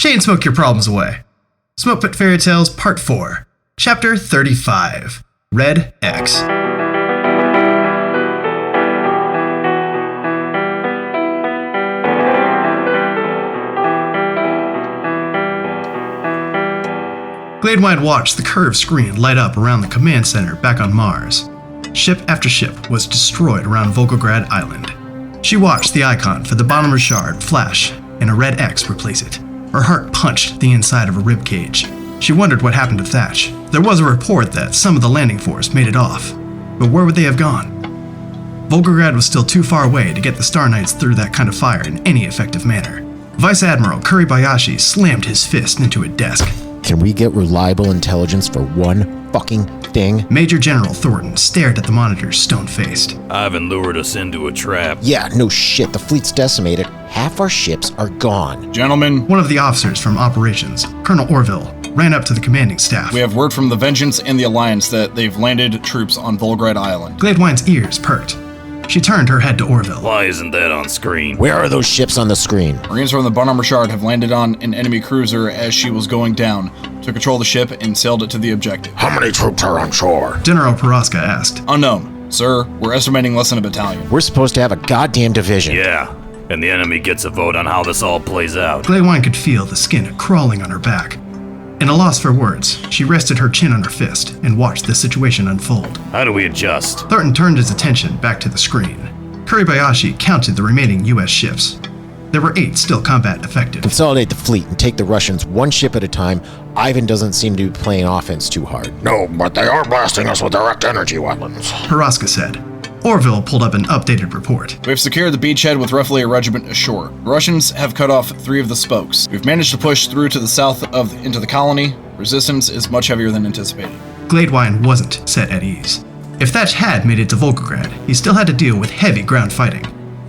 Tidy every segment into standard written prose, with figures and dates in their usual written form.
Chain smoke your problems away. Smoke Pit Fairy Tales Part 4, Chapter 35, Red X. Glaedwine watched the curved screen light up around the command center back on Mars. Ship after ship was destroyed around Volgograd Island. She watched the icon for the Bonhomer Shard flash and a red X replace it. Her heart punched the inside of her ribcage. She wondered what happened to Thatch. There was a report that some of the landing force made it off, but where would they have gone? Volgograd was still too far away to get the Star Knights through that kind of fire in any effective manner. Vice Admiral Kurybashi slammed his fist into a desk. Can we get reliable intelligence for one fucking thing? Major General Thorton stared at the monitors stone-faced. Ivan lured us into a trap. Yeah, no shit, the fleet's decimated. Half our ships are gone. Gentlemen, One of the officers from operations, Colonel Orville, ran up to the commanding staff. we have word from the Vengeance and the Alliance that they've landed troops on Volgrad Island. Glaedwine's ears perked. She turned her head to Orville. Why isn't that on screen? Where are those ships on the screen? Marines from the Bonhomer Shard have landed on an enemy cruiser as she was going down, took control of the ship, and sailed it to the objective. How many troops are on shore? General Piroska asked. Unknown. Sir, we're estimating less than a battalion. We're supposed to have a goddamn division. Yeah, and the enemy gets a vote on how this all plays out. Glaedwine could feel the skin crawling on her back. In a loss for words, she rested her chin on her fist and watched the situation unfold. How do we adjust? Thornton turned his attention back to the screen. Kurybashi counted the remaining U.S. ships. There were 8 still combat effective. Consolidate the fleet and take the Russians one ship at a time. Ivan doesn't seem to be playing offense too hard. No, but they are blasting us with direct energy weapons. Piroska said. Orville pulled up an updated report. We've secured the beachhead with roughly a regiment ashore. The Russians have cut off 3 of the spokes. We've managed to push through to the south into the colony. Resistance is much heavier than anticipated. Glaedwine wasn't set at ease. If Thatch had made it to Volgograd, he still had to deal with heavy ground fighting.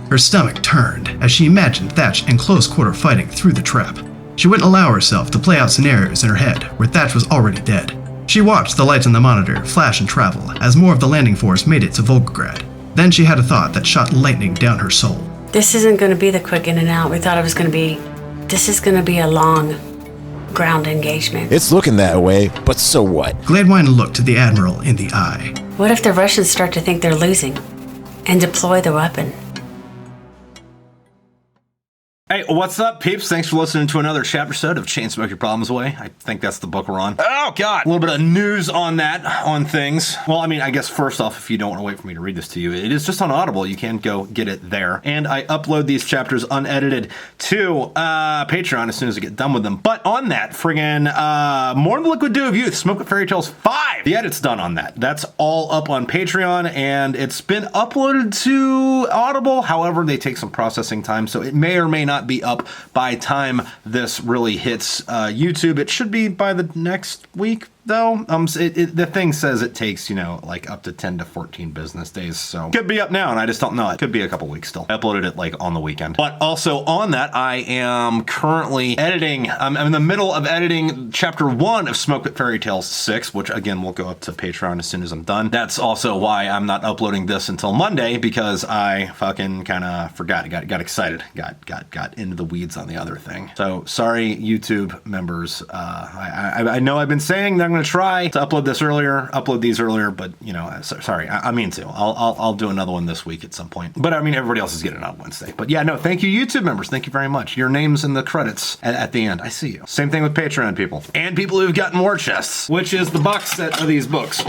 Her stomach turned as she imagined Thatch in close-quarter fighting through the trap. She wouldn't allow herself to play out scenarios in her head where Thatch was already dead. She watched the lights on the monitor flash and travel as more of the landing force made it to Volgograd. Then she had a thought that shot lightning down her soul. This isn't going to be the quick in and out. We thought it was going to be. This is going to be a long ground engagement. It's looking that way, but so what? Glaedwine looked the Admiral in the eye. What if the Russians start to think they're losing and deploy the weapon? Hey, what's up, peeps? Thanks for listening to another chapter episode of Chain Smoke Your Problems Away. I think that's the book we're on. Oh, God. A little bit of news on that, on things. Well, I mean, I guess first off, if you don't want to wait for me to read this to you, it is just on Audible. You can go get it there. And I upload these chapters unedited to Patreon as soon as I get done with them. But on that, friggin' More Than the Liquid Dew of Youth, Smoke Pit Fairy Tales 5. The edit's done on that. That's all up on Patreon, and it's been uploaded to Audible. However, they take some processing time, so it may or may not be up by time this really hits YouTube. It should be by the next week, though. The thing says it takes, like up to 10 to 14 business days, so could be up now, and I just don't know. It could be a couple weeks still. I uploaded it like on the weekend. But also on that, I am currently editing. I'm in the middle of editing Chapter 1 of Smoke Pit Fairy Tales 6, which again will go up to Patreon as soon as I'm done. That's also why I'm not uploading this until Monday, because I fucking kind of forgot. Got excited. Got into the weeds on the other thing. So sorry, YouTube members. I know I've been saying that I'm going to try to upload these earlier, but sorry, I mean to. I'll do another one this week at some point. But I mean, everybody else is getting it on Wednesday. But yeah, no, thank you, YouTube members. Thank you very much. Your name's in the credits at the end. I see you. Same thing with Patreon people and people who've gotten war chests, which is the box set of these books.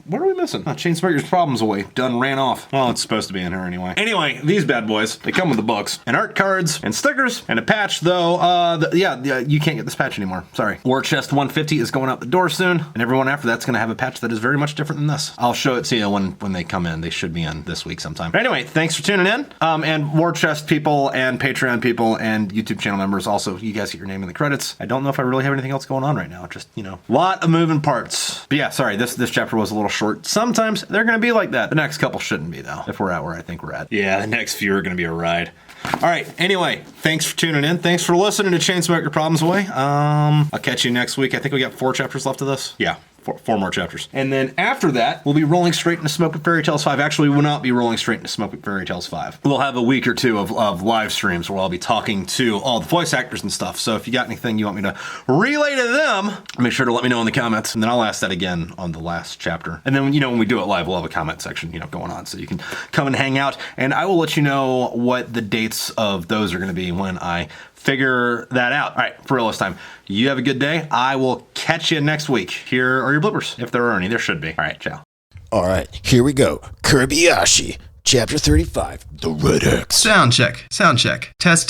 What are we missing? Chain Smoke Your Problems Away. Done ran off. Well, it's supposed to be in here anyway. Anyway, these bad boys, they come with the books and art cards and stickers and a patch, though. You can't get this patch anymore. Sorry. War Chest 150 is going out the door soon, and everyone after that's going to have a patch that is very much different than this. I'll show it to you when they come in. They should be in this week sometime. But anyway, thanks for tuning in. And War Chest people and Patreon people and YouTube channel members, also, you guys get your name in the credits. I don't know if I really have anything else going on right now. Just, lot of moving parts. But yeah, sorry, this chapter was a little short. Sometimes they're going to be like that. The next couple shouldn't be, though, if we're at where I think we're at. Yeah, the next few are going to be a ride. All right, anyway, thanks for tuning in. Thanks for listening to Chain Smoke Your Problems Away. I'll catch you next week. I think we got 4 chapters left of this. Yeah, 4 four more chapters. And then after that, we'll be rolling straight into Smoke Fairy Tales 5. Actually, we will not be rolling straight into Smoke Fairy Tales 5. We'll have a week or two of live streams where I'll be talking to all the voice actors and stuff. So if you got anything you want me to relay to them, make sure to let me know in the comments. And then I'll ask that again on the last chapter. And then, when we do it live, we'll have a comment section, going on. So you can come and hang out. And I will let you know what the dates of those are going to be when I figure that out. All right, for real this time. You have a good day. I will catch you next week. Here are your bloopers, if there are any. There should be. All right, ciao. All right, here we go. Kurybashi, Chapter 35, The Red X. Sound check. Test.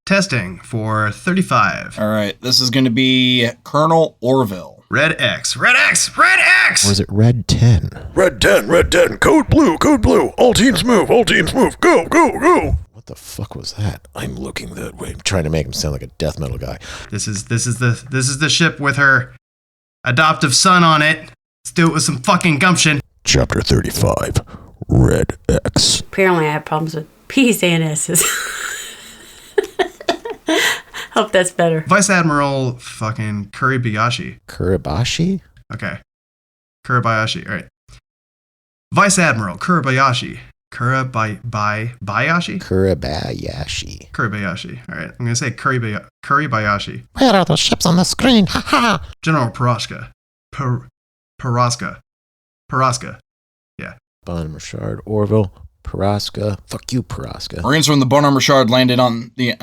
Testing for 35. All right, this is going to be Colonel Orville. Red X. Or is it Red 10? Red 10, code blue, all teams move, go. What the fuck was that? I'm looking that way. I'm trying to make him sound like a death metal guy. This is the ship with her adoptive son on it. Let's do it with some fucking gumption. Chapter 35, Red X. Apparently I have problems with P's and S's. Hope that's better. Vice Admiral fucking Kurybashi. Kurybashi? Okay. Kurybashi. All right. Vice Admiral Kurybashi. Kurybayashi? Kurybayashi. All right. I'm going to say Kurybayashi. Where are those ships on the screen? Ha ha! General Piroska. Piroska. Yeah. Bon Richard, Orville, Piroska. Fuck you, Piroska. Marines from the Bon Armor Shard landed on the...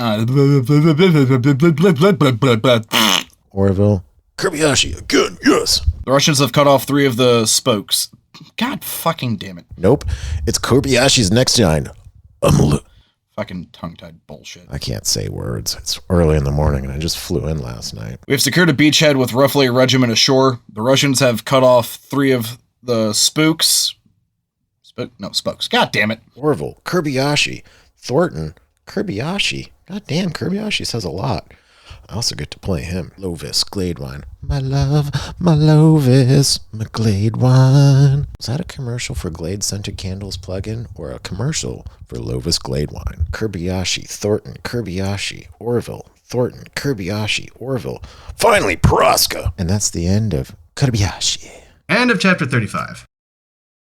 Orville. Kurybashi, again, yes. The Russians have cut off 3 of the spokes. God fucking damn it. Nope. It's Kuryabashi's next line. Fucking tongue-tied bullshit. I can't say words. It's early in the morning and I just flew in last night. We have secured a beachhead with roughly a regiment ashore. The Russians have cut off 3 of the spokes. Spokes. God damn it. Orville, Kurybashi, Thorton, Kurybashi. God damn, Kurybashi says a lot. I also get to play him. Lovis, Glaedwine. My love, my Lovis, my Glaedwine. Was that a commercial for Glade Scented Candles plugin or a commercial for Lovis Glaedwine? Kurybashi, Thornton, Kurybashi, Orville, Thornton, Kurybashi, Orville. Finally, Piroska. And that's the end of Kurybashi. End of chapter 35.